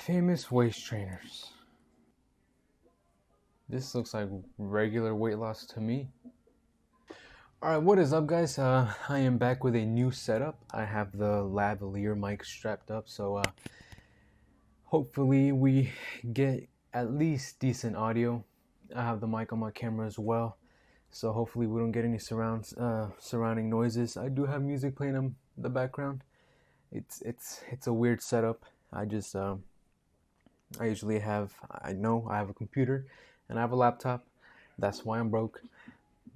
Famous waist trainers. This looks like regular weight loss to me. Alright, what is up guys? I am back with a new setup. I have the lavalier mic strapped up, so hopefully we get at least decent audio. I have the mic on my camera as well, so hopefully we don't get any surrounding noises. I do have music playing in the background. It's a weird setup. I usually have I have a computer and I have a laptop. That's why I'm broke.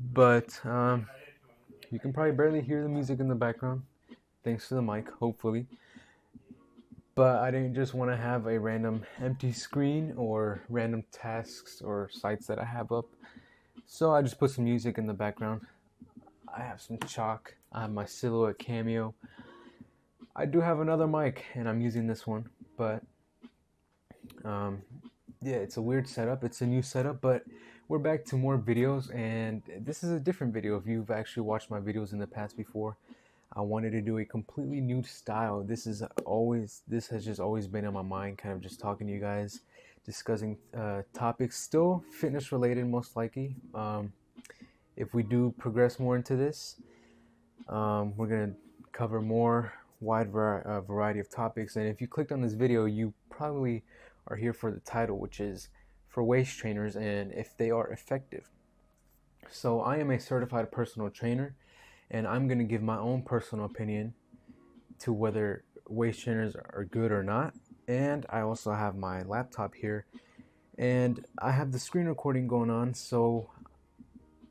But you can probably barely hear the music in the background, thanks to the mic, hopefully. But I didn't just want to have a random empty screen or random tasks or sites that I have up. So I just put some music in the background. I have some chalk. I have my Silhouette Cameo. I do have another mic and I'm using this one, but yeah, it's a weird setup. It's a new setup, but we're back to more videos, and this is a different video. If you've actually watched my videos in the past before, I wanted to do a completely new style. This has just always been in my mind, kind of just talking to you guys, discussing topics still fitness related, most likely. If we do progress more into this, we're gonna cover more wide variety of topics. And if you clicked on this video, you probably are here for the title, which is for waist trainers and if they are effective. So I am a certified personal trainer, and I'm going to give my own personal opinion to whether waist trainers are good or not. And I also have my laptop here and I have the screen recording going on, so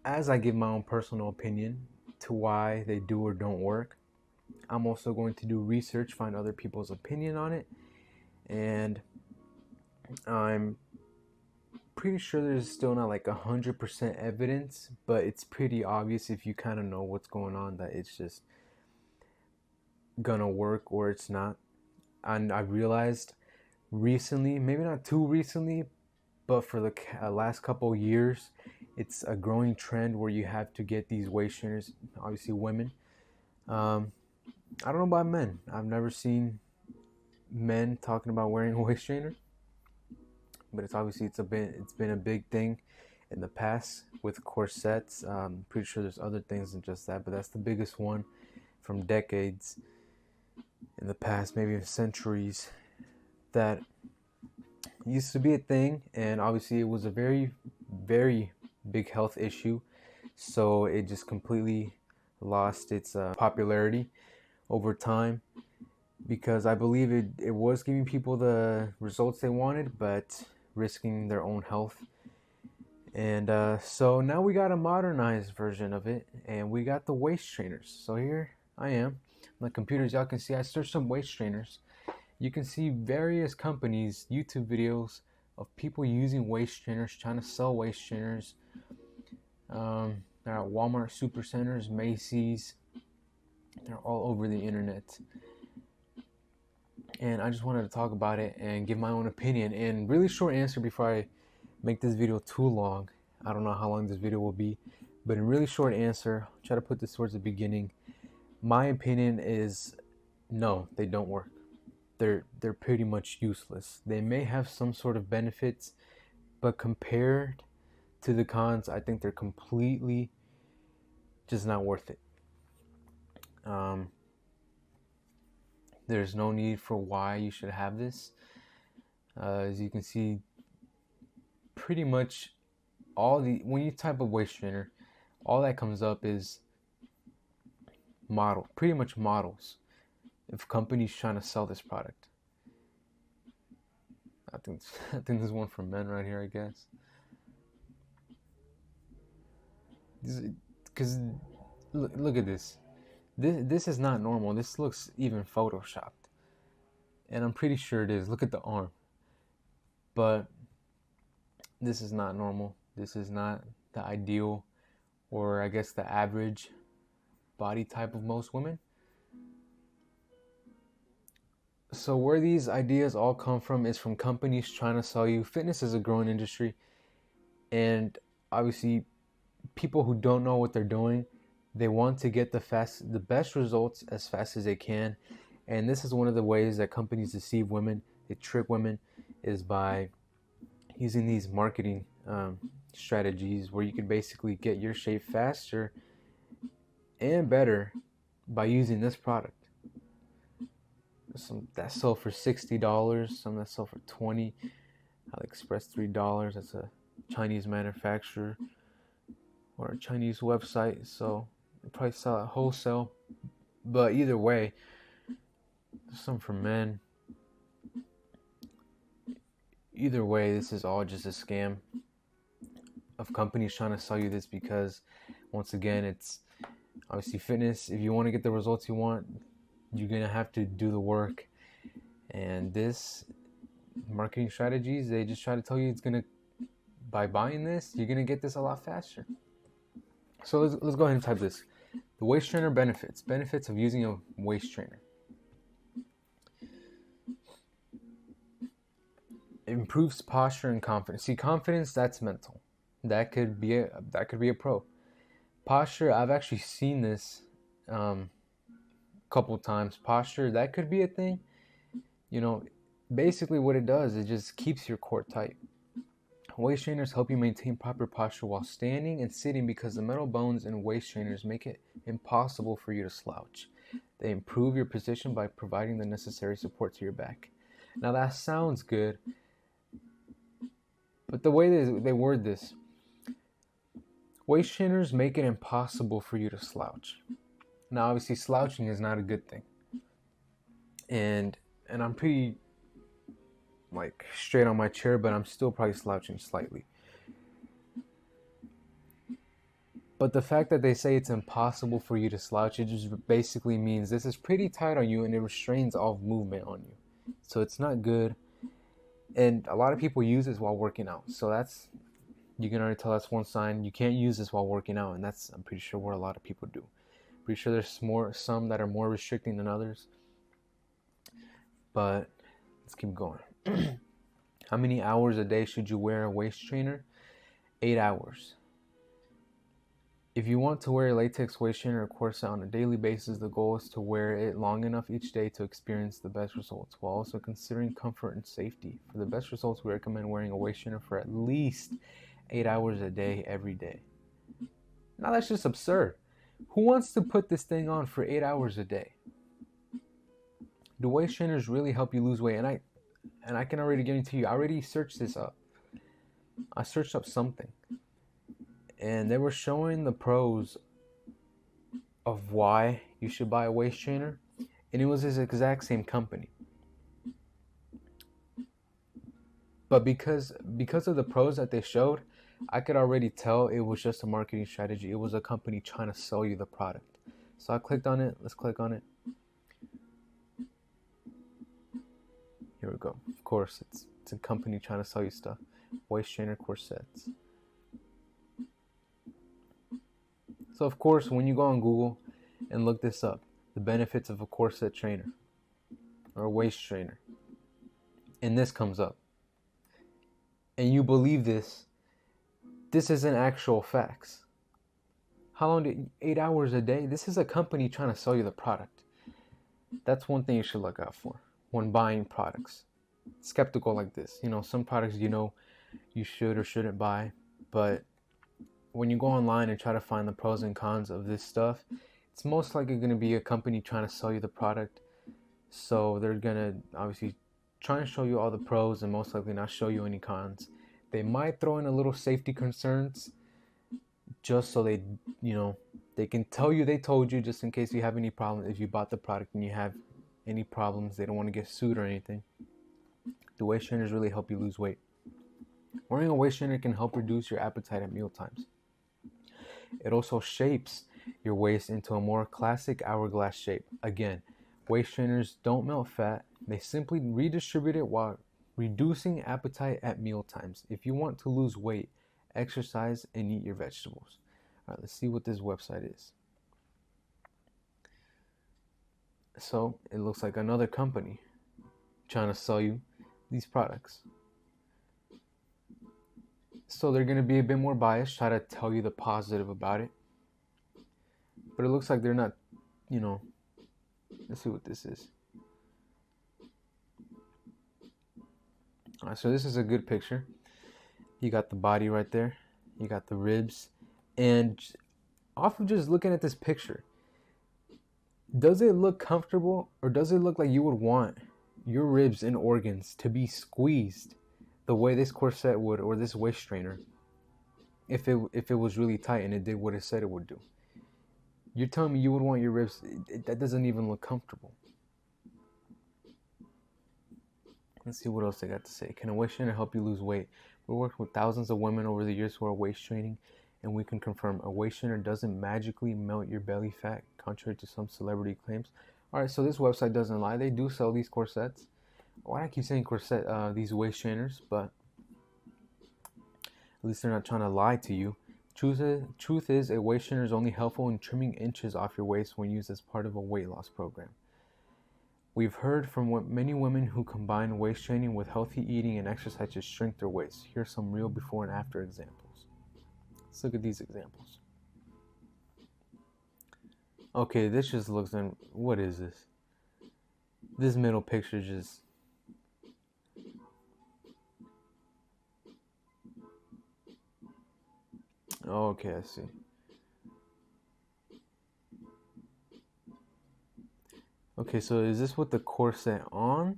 as I give my own personal opinion to why they do or don't work, I'm also going to do research, find other people's opinion on it, and I'm pretty sure there's still not like 100% evidence, but it's pretty obvious if you kind of know what's going on that it's just gonna work or it's not. And I realized recently, maybe not too recently, but for the last couple years, it's a growing trend where you have to get these waist trainers, obviously women. I don't know about men. I've never seen men talking about wearing a waist trainer, but it's been a big thing in the past with corsets. Pretty sure there's other things than just that, but that's the biggest one from decades in the past, maybe centuries, that used to be a thing. And obviously it was a very, very big health issue, so it just completely lost its popularity over time, because I believe it was giving people the results they wanted, but risking their own health. And so now we got a modernized version of it, and we got the waist trainers. So here I am on the computers. Y'all can see I searched some waist trainers. You can see various companies, YouTube videos of people using waist trainers, trying to sell waist trainers. They're at Walmart Supercenters, Macy's. They're all over the internet. And I just wanted to talk about it and give my own opinion. And really short answer before I make this video too long. I don't know how long this video will be, but in really short answer, I'll try to put this towards the beginning. My opinion is no, they don't work. They're pretty much useless. They may have some sort of benefits, but compared to the cons, I think they're completely just not worth it. There's no need for why you should have this. As you can see, pretty much when you type of waist trainer, all that comes up is pretty much models. If companies trying to sell this product, I think there's one for men right here, I guess. Because look at this. This is not normal. This looks even photoshopped, and I'm pretty sure it is. Look at the arm. But this is not normal. This is not the ideal, or I guess the average body type of most women. So where these ideas all come from is from companies trying to sell you. Fitness is a growing industry, and obviously people who don't know what they're doing, they want to get the best results as fast as they can. And this is one of the ways that companies deceive women. they trick women is by using these marketing strategies where you can basically get your shape faster and better by using this product. Some that sell for $60, some that sell for $20. AliExpress $3. That's a Chinese manufacturer or a Chinese website, so they probably sell it wholesale. But either way, there's some for men. Either way, this is all just a scam of companies trying to sell you this because, once again, it's obviously fitness. If you want to get the results you want, you're going to have to do the work. And this marketing strategies, they just try to tell you it's going to, by buying this, you're going to get this a lot faster. So let's go ahead and type this. The waist trainer benefits. Benefits of using a waist trainer. It improves posture and confidence. See, confidence, that's mental. That could be a pro. Posture, I've actually seen this couple times. Posture, that could be a thing. You know, basically what it does, it just keeps your core tight. Waist trainers help you maintain proper posture while standing and sitting because the metal bones in waist trainers make it impossible for you to slouch. They improve your position by providing the necessary support to your back. Now that sounds good, but the way they word this, waist trainers make it impossible for you to slouch. Now obviously slouching is not a good thing. And I'm pretty like straight on my chair, but I'm still probably slouching slightly. But the fact that they say it's impossible for you to slouch, it just basically means this is pretty tight on you and it restrains all movement on you. So it's not good. And a lot of people use this while working out. So that's, you can already tell that's one sign. You can't use this while working out. And that's, I'm pretty sure, what a lot of people do. Pretty sure there's some that are more restricting than others. But let's keep going. How many hours a day should you wear a waist trainer? 8 hours. If you want to wear a latex waist trainer or corset on a daily basis, the goal is to wear it long enough each day to experience the best results, while also considering comfort and safety. For the best results, we recommend wearing a waist trainer for at least 8 hours a day, every day. Now that's just absurd. Who wants to put this thing on for 8 hours a day? Do waist trainers really help you lose weight? And I can already guarantee you, I already searched this up. I searched up something. And they were showing the pros of why you should buy a waist trainer. And it was this exact same company. But because of the pros that they showed, I could already tell it was just a marketing strategy. It was a company trying to sell you the product. So I clicked on it. Let's click on it. Here we go. Of course, it's a company trying to sell you stuff. Waist trainer corsets. So of course, when you go on Google and look this up, the benefits of a corset trainer or a waist trainer, and this comes up, and you believe this isn't actual facts. How long did 8 hours a day? This is a company trying to sell you the product. That's one thing you should look out for when buying products. Skeptical like this. You know, some products you should or shouldn't buy, but when you go online and try to find the pros and cons of this stuff, it's most likely going to be a company trying to sell you the product. So they're going to obviously try and show you all the pros and most likely not show you any cons. They might throw in a little safety concerns just so they can tell you they told you, just in case you have any problems. If you bought the product and you have any problems, they don't want to get sued or anything. The waist trainers really help you lose weight. Wearing a waist trainer can help reduce your appetite at meal times. It also shapes your waist into a more classic hourglass shape. Again, waist trainers don't melt fat. They simply redistribute it while reducing appetite at meal times. If you want to lose weight, exercise and eat your vegetables. All right, let's see what this website is. So it looks like another company trying to sell you these products. So they're going to be a bit more biased, try to tell you the positive about it. But it looks like they're not, let's see what this is. All right, so this is a good picture. You got the body right there. You got the ribs. And off of just looking at this picture, does it look comfortable, or does it look like you would want your ribs and organs to be squeezed the way this corset would, or this waist trainer, if it was really tight and it did what it said it would do? You're telling me you would want your ribs? That doesn't even look comfortable. Let's see what else they got to say. Can a waist trainer help you lose weight? We worked with thousands of women over the years who are waist training, and we can confirm a waist trainer doesn't magically melt your belly fat, contrary to some celebrity claims. All right, so this website doesn't lie. They do sell these corsets. Why do I keep saying corset? These waist trainers, but at least they're not trying to lie to you. Truth is, a waist trainer is only helpful in trimming inches off your waist when used as part of a weight loss program. We've heard from many women who combine waist training with healthy eating and exercise to shrink their waist. Here's some real before and after examples. Let's look at these examples. Okay, this just looks in. What is this? This middle picture just. Okay, I see. Okay, so is this with the corset on?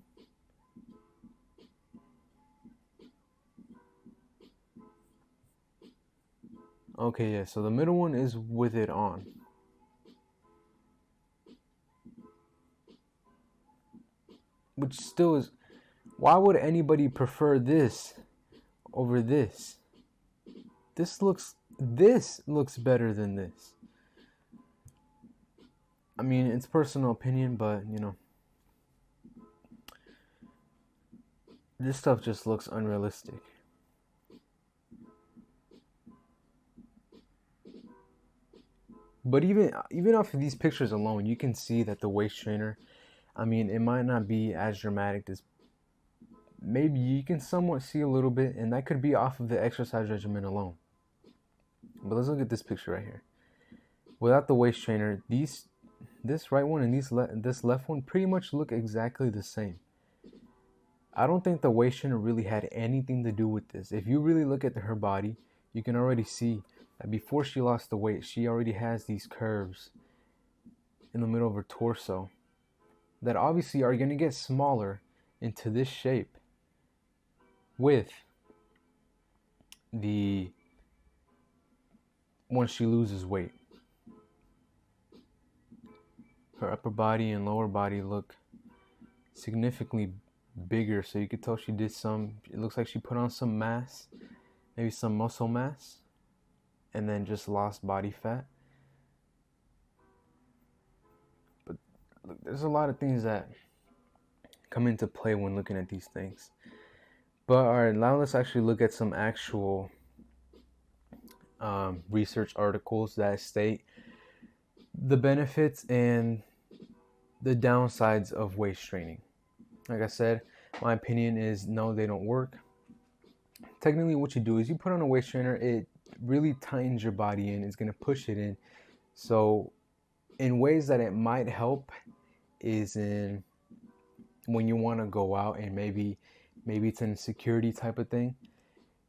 Okay, yeah, so the middle one is with it on. Which still is, why would anybody prefer this over this? This looks better than this. I mean, it's personal opinion, but you know, this stuff just looks unrealistic. But even off of these pictures alone, you can see that the waist trainer, I mean, it might not be as dramatic as, maybe you can somewhat see a little bit, and that could be off of the exercise regimen alone. But let's look at this picture right here. Without the waist trainer, this right one and this left one pretty much look exactly the same. I don't think the waist trainer really had anything to do with this. If you really look at her body, you can already see that before she lost the weight, she already has these curves in the middle of her torso that obviously are going to get smaller into this shape with the once she loses weight. Her upper body and lower body look significantly bigger, so you could tell she did some, it looks like she put on some mass, maybe some muscle mass, and then just lost body fat. But look, there's a lot of things that come into play when looking at these things. But alright, now let's actually look at some actual research articles that state the benefits and the downsides of waist training. Like I said, my opinion is no, they don't work. Technically, what you do is you put on a waist trainer, it really tightens your body in, it's going to push it in. So in ways that it might help is in when you want to go out and maybe it's an insecurity type of thing.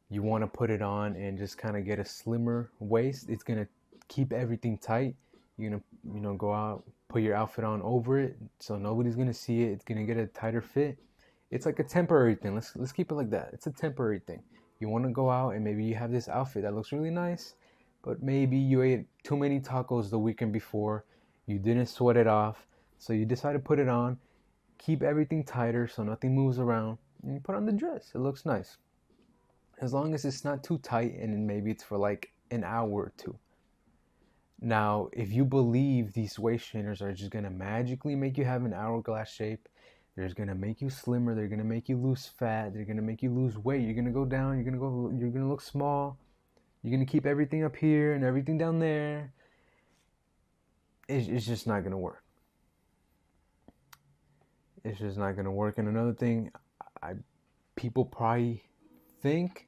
You want to put it on and just kind of get a slimmer waist. It's going to keep everything tight. You're going to, go out, put your outfit on over it, so nobody's going to see it. It's going to get a tighter fit. It's like a temporary thing. Let's keep it like that. It's a temporary thing. You want to go out and maybe you have this outfit that looks really nice, but maybe you ate too many tacos the weekend before. You didn't sweat it off, so you decide to put it on, keep everything tighter so nothing moves around, and you put on the dress. It looks nice. As long as it's not too tight and maybe it's for like an hour or two. Now, if you believe these waist trainers are just going to magically make you have an hourglass shape, they're going to make you slimmer, they're going to make you lose fat, they're going to make you lose weight, you're going to go down, you're going to look small, you're going to keep everything up here and everything down there, it's just not going to work. It's just not going to work. And another thing, people probably think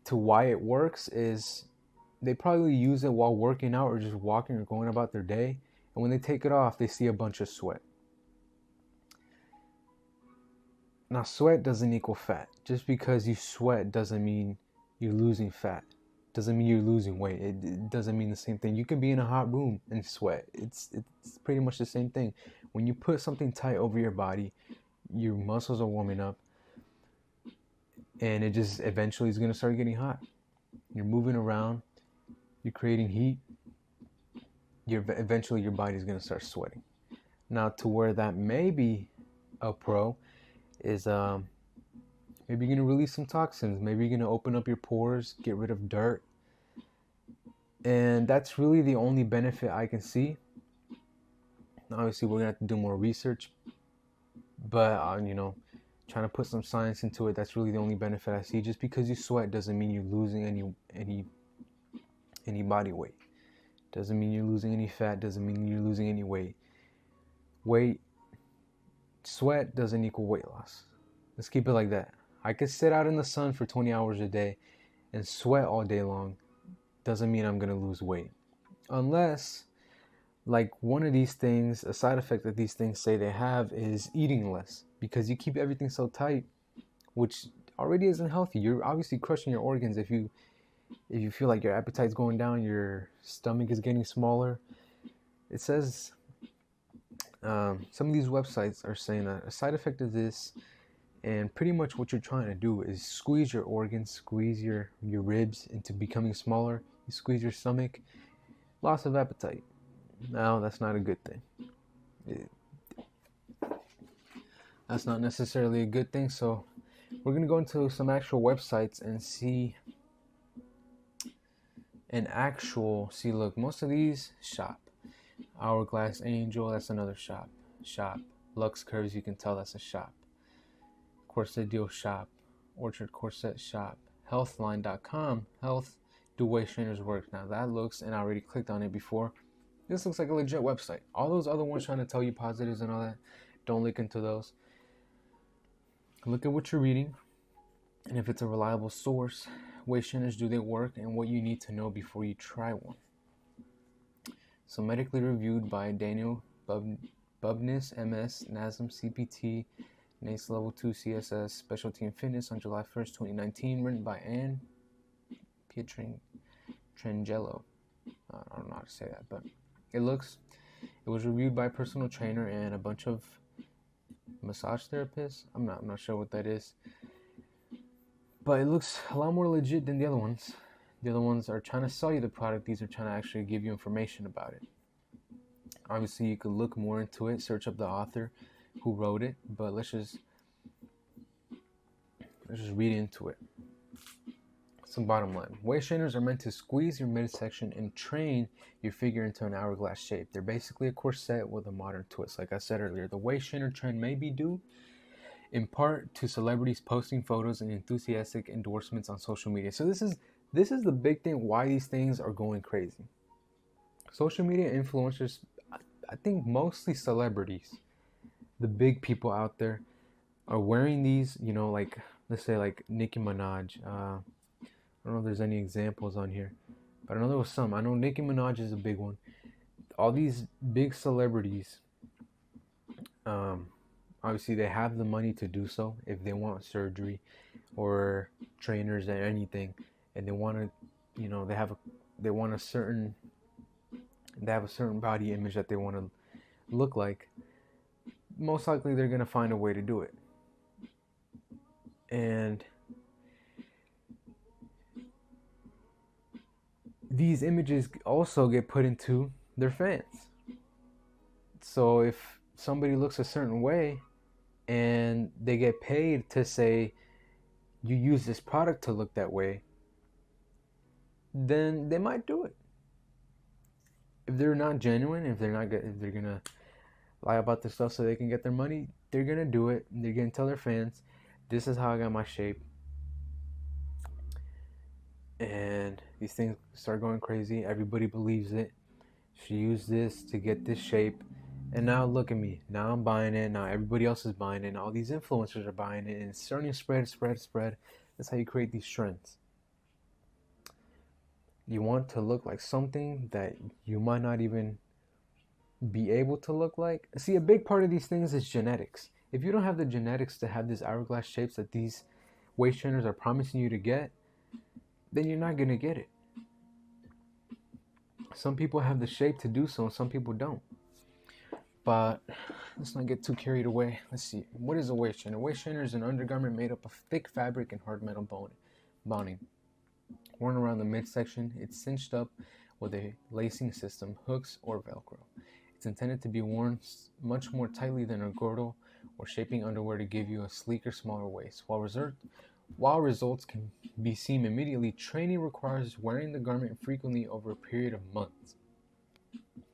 to why it works is they probably use it while working out or just walking or going about their day. And when they take it off, they see a bunch of sweat. Now, sweat doesn't equal fat. Just because you sweat doesn't mean you're losing fat. Doesn't mean you're losing weight. It doesn't mean the same thing. You can be in a hot room and sweat. It's pretty much the same thing. When you put something tight over your body, your muscles are warming up, and it just eventually is going to start getting hot. You're moving around, you're creating heat. Eventually your body's going to start sweating. Now, to where that may be a pro is maybe you're going to release some toxins. Maybe you're going to open up your pores, get rid of dirt. And that's really the only benefit I can see. Obviously, we're going to have to do more research. But, trying to put some science into it, that's really the only benefit I see. Just because you sweat doesn't mean you're losing any body weight. Doesn't mean you're losing any fat. Doesn't mean you're losing any weight. Sweat doesn't equal weight loss. Let's keep it like that. I could sit out in the sun for 20 hours a day and sweat all day long. Doesn't mean I'm going to lose weight. Unless, like one of these things, a side effect that these things say they have is eating less. Because you keep everything so tight, which already isn't healthy. You're obviously crushing your organs if you feel like your appetite's going down, your stomach is getting smaller. It says, some of these websites are saying that a side effect of this, and pretty much what you're trying to do is squeeze your organs, squeeze your ribs into becoming smaller. You squeeze your stomach, loss of appetite. Now, that's not a good thing. That's not necessarily a good thing, so we're going to go into some actual websites and see look, most of these shop. Hourglass Angel, that's another shop. Lux Curves, you can tell that's a shop. Corset Deal shop. Orchard Corset shop. Healthline.com, health do waist trainers work. Now that looks, and I already clicked on it before, this looks like a legit website. All those other ones trying to tell you positives and all that, don't look into those. Look at what you're reading, and if it's a reliable source. Waist trainers, do they work, and what you need to know before you try one. So medically reviewed by Daniel Bubnis, MS, NASM, CPT, NACE Level 2 CSS, Specialty in Fitness on July 1st, 2019, written by Anne Pietrangelo. I don't know how to say that, but it was reviewed by a personal trainer and a bunch of massage therapists. I'm not sure what that is, but it looks a lot more legit than the other ones. The other ones are trying to sell you the product. These are trying to actually give you information about it. Obviously, you could look more into it, search up the author who wrote it, but let's just read into it. Some bottom line. Waist trainers are meant to squeeze your midsection and train your figure into an hourglass shape. They're basically a corset with a modern twist. Like I said earlier, the waist trainer trend may be due in part to celebrities posting photos and enthusiastic endorsements on social media. So this is the big thing why these things are going crazy. Social media influencers, I think mostly celebrities, the big people out there, are wearing these, like, let's say like Nicki Minaj. I don't know if there's any examples on here, but I know there was some. I know Nicki Minaj is a big one. All these big celebrities, obviously they have the money to do so if they want surgery or trainers or anything, and they want to, they have a certain body image that they want to look like. Most likely they're going to find a way to do it. And these images also get put into their fans. So if somebody looks a certain way and they get paid to say you use this product to look that way, then they might do it. If they're not genuine, if they're gonna lie about this stuff so they can get their money, they're gonna do it. They're gonna tell their fans, this is how I got my shape. And these things start going crazy. Everybody believes it. She used this to get this shape, and now look at me. Now I'm buying it. Now everybody else is buying it. And all these influencers are buying it, and it's starting to spread. That's how you create these trends. You want to look like something that you might not even be able to look like. See, a big part of these things is genetics. If you don't have the genetics to have these hourglass shapes that these waist trainers are promising you to get, then you're not going to get it. Some people have the shape to do so, and some people don't. But let's not get too carried away. Let's see. What is a waist trainer? A waist trainer is an undergarment made up of thick fabric and hard metal bonding. Worn around the midsection, it's cinched up with a lacing system, hooks, or Velcro. It's intended to be worn much more tightly than a girdle or shaping underwear to give you a sleeker, smaller waist. While results can be seen immediately, training requires wearing the garment frequently over a period of months.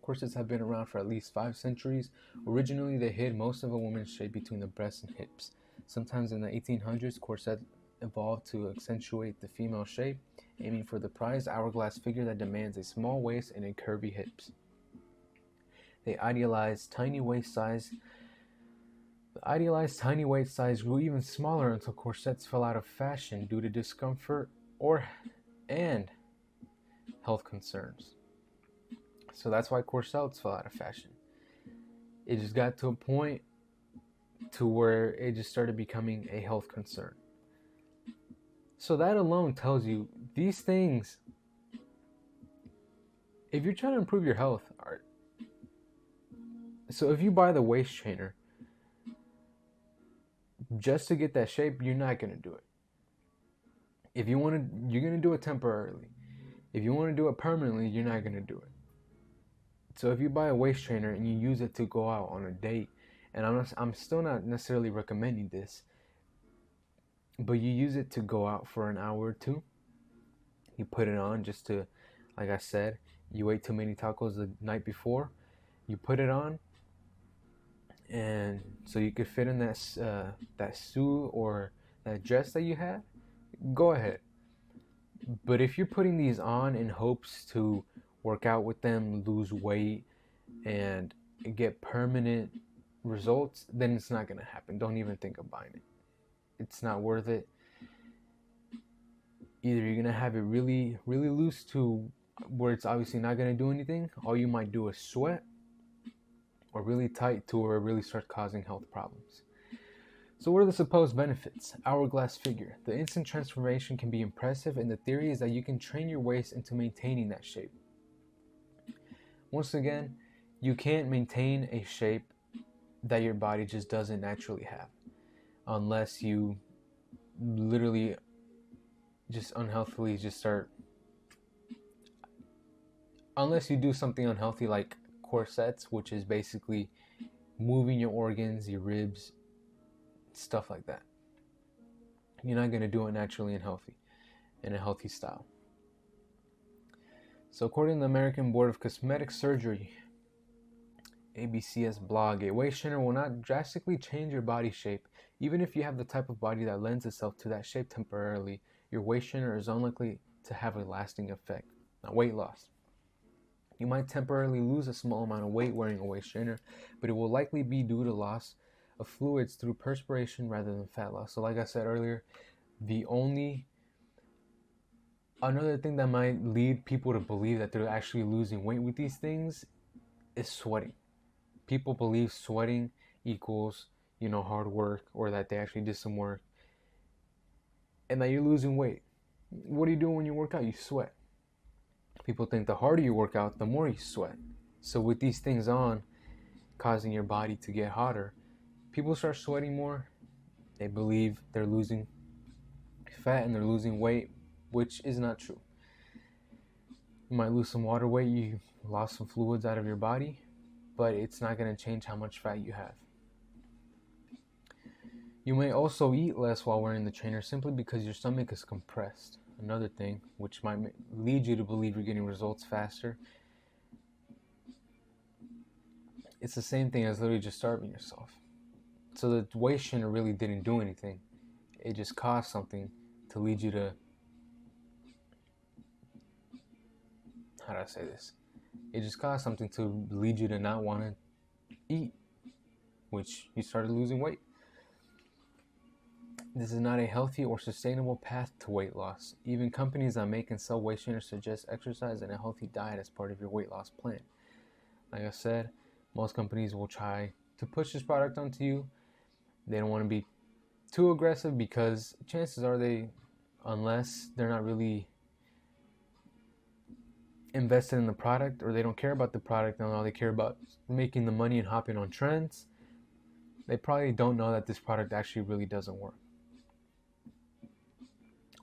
Corsets have been around for at least 5 centuries. Originally, they hid most of a woman's shape between the breasts and hips. Sometimes in the 1800s, corsets evolved to accentuate the female shape, aiming for the prized hourglass figure that demands a small waist and a curvy hips. The idealized tiny waist size grew even smaller until corsets fell out of fashion due to discomfort and health concerns. So that's why corsets fell out of fashion. It just got to a point to where it just started becoming a health concern. So that alone tells you these things, if you're trying to improve your health, so if you buy the waist trainer just to get that shape, you're not going to do it. If you want to, you're going to do it temporarily. If you want to do it permanently, you're not going to do it. So if you buy a waist trainer and you use it to go out on a date, and I'm still not necessarily recommending this, but you use it to go out for an hour or two, you put it on just to, like I said, you ate too many tacos the night before, you put it on, and so you could fit in that suit or that dress that you had, go ahead. But if you're putting these on in hopes to work out with them, lose weight, and get permanent results, then it's not going to happen. Don't even think of buying it. It's not worth it. Either you're going to have it really, really loose to where it's obviously not going to do anything. All you might do is sweat, or really tight to where it really starts causing health problems. So what are the supposed benefits? Hourglass figure. The instant transformation can be impressive, and the theory is that you can train your waist into maintaining that shape. Once again, you can't maintain a shape that your body just doesn't naturally have unless you literally just unhealthily unless you do something unhealthy like corsets, which is basically moving your organs, your ribs, stuff like that. You're not going to do it naturally and healthy, in a healthy style. So according to the American Board of Cosmetic Surgery, ABCS blog, a waist trainer will not drastically change your body shape. Even if you have the type of body that lends itself to that shape temporarily, your waist trainer is unlikely to have a lasting effect. Now, weight loss. You might temporarily lose a small amount of weight wearing a waist trainer, but it will likely be due to loss of fluids through perspiration rather than fat loss. So like I said earlier, another thing that might lead people to believe that they're actually losing weight with these things is sweating. People believe sweating equals, hard work, or that they actually did some work, and that you're losing weight. What do you do when you work out? You sweat. People think the harder you work out, the more you sweat. So with these things on, causing your body to get hotter, people start sweating more. They believe they're losing fat and they're losing weight, which is not true. You might lose some water weight, you lost some fluids out of your body, but it's not going to change how much fat you have. You may also eat less while wearing the trainer simply because your stomach is compressed. Another thing which might lead you to believe you're getting results faster. It's the same thing as literally just starving yourself. So the waist trainer really didn't do anything. It just caused something to lead you to, how do I say this? It just caused something to lead you to not want to eat, which you started losing weight. This is not a healthy or sustainable path to weight loss. Even companies that make and sell waist trainers suggest exercise and a healthy diet as part of your weight loss plan. Like I said, most companies will try to push this product onto you, They don't want to be too aggressive because chances are unless they're not really invested in the product or they don't care about the product and all they care about making the money and hopping on trends, they probably don't know that this product actually really doesn't work.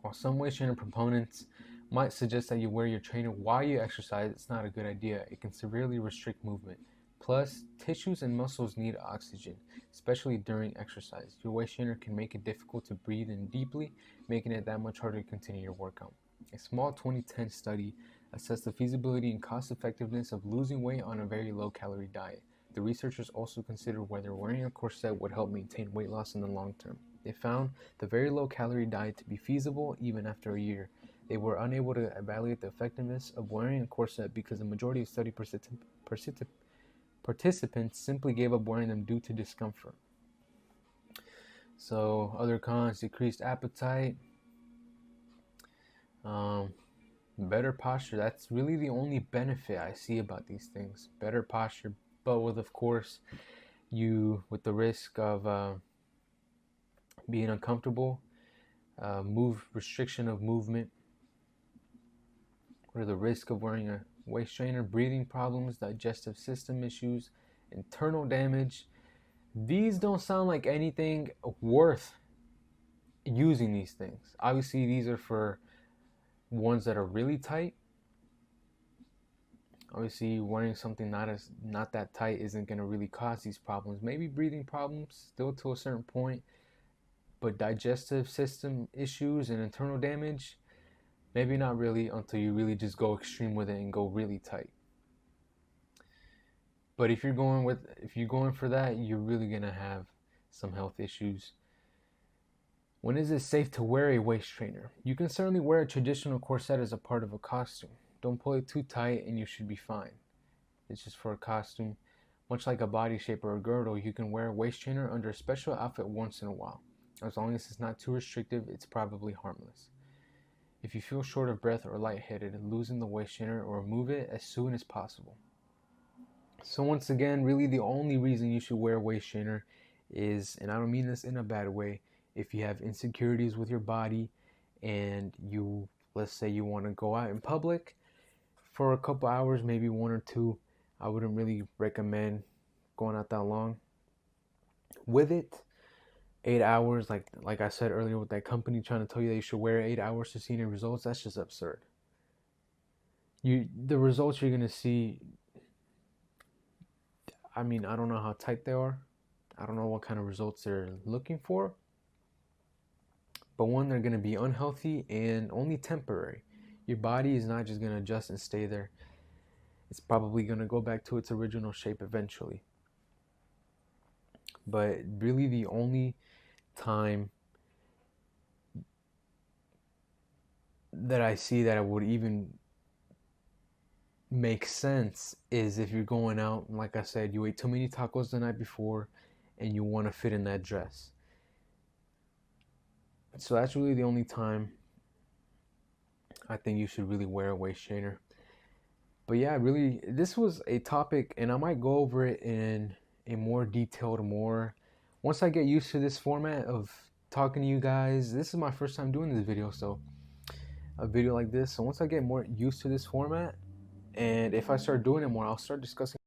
While some waist trainer proponents might suggest that you wear your trainer while you exercise, it's not a good idea. It can severely restrict movement. Plus, tissues and muscles need oxygen, especially during exercise. Your waist trainer can make it difficult to breathe in deeply, making it that much harder to continue your workout. A small 2010 study assessed the feasibility and cost effectiveness of losing weight on a very low calorie diet. The researchers also considered whether wearing a corset would help maintain weight loss in the long term. They found the very low calorie diet to be feasible even after a year. They were unable to evaluate the effectiveness of wearing a corset because the majority of study participants simply gave up wearing them due to discomfort. So other cons: decreased appetite, better posture. That's really the only benefit I see about these things. Better posture, but with, of course, with the risk of being uncomfortable, restriction of movement, or the risk of wearing a waist trainer, breathing problems, digestive system issues, internal damage. These don't sound like anything worth using these things. Obviously, these are for ones that are really tight. Obviously, wearing something not that tight isn't going to really cause these problems. Maybe breathing problems still to a certain point, but digestive system issues and internal damage, maybe not really until you really just go extreme with it and go really tight. But if you're going for that, you're really gonna have some health issues. When is it safe to wear a waist trainer? You can certainly wear a traditional corset as a part of a costume. Don't pull it too tight and you should be fine. It's just for a costume. Much like a body shape or a girdle, you can wear a waist trainer under a special outfit once in a while. As long as it's not too restrictive, it's probably harmless. If you feel short of breath or lightheaded, loosen the waist trainer or remove it as soon as possible. So once again, really the only reason you should wear a waist trainer is, and I don't mean this in a bad way, if you have insecurities with your body and let's say you want to go out in public for a couple hours, maybe 1 or 2, I wouldn't really recommend going out that long with it. 8 hours, like I said earlier, with that company trying to tell you that you should wear 8 hours to see any results, that's just absurd. The results you're gonna see, I mean, I don't know how tight they are. I don't know what kind of results they're looking for. But one, they're gonna be unhealthy and only temporary. Your body is not just gonna adjust and stay there. It's probably gonna go back to its original shape eventually. But really the only time that I see that it would even make sense is if you're going out, and like I said, you ate too many tacos the night before and you want to fit in that dress. So that's really the only time I think you should really wear a waist trainer. But yeah, really, this was a topic, and I might go over it in a more detailed, once I get used to this format of talking to you guys. This is my first time doing this video, so a video like this. So once I get more used to this format, and if I start doing it more, I'll start discussing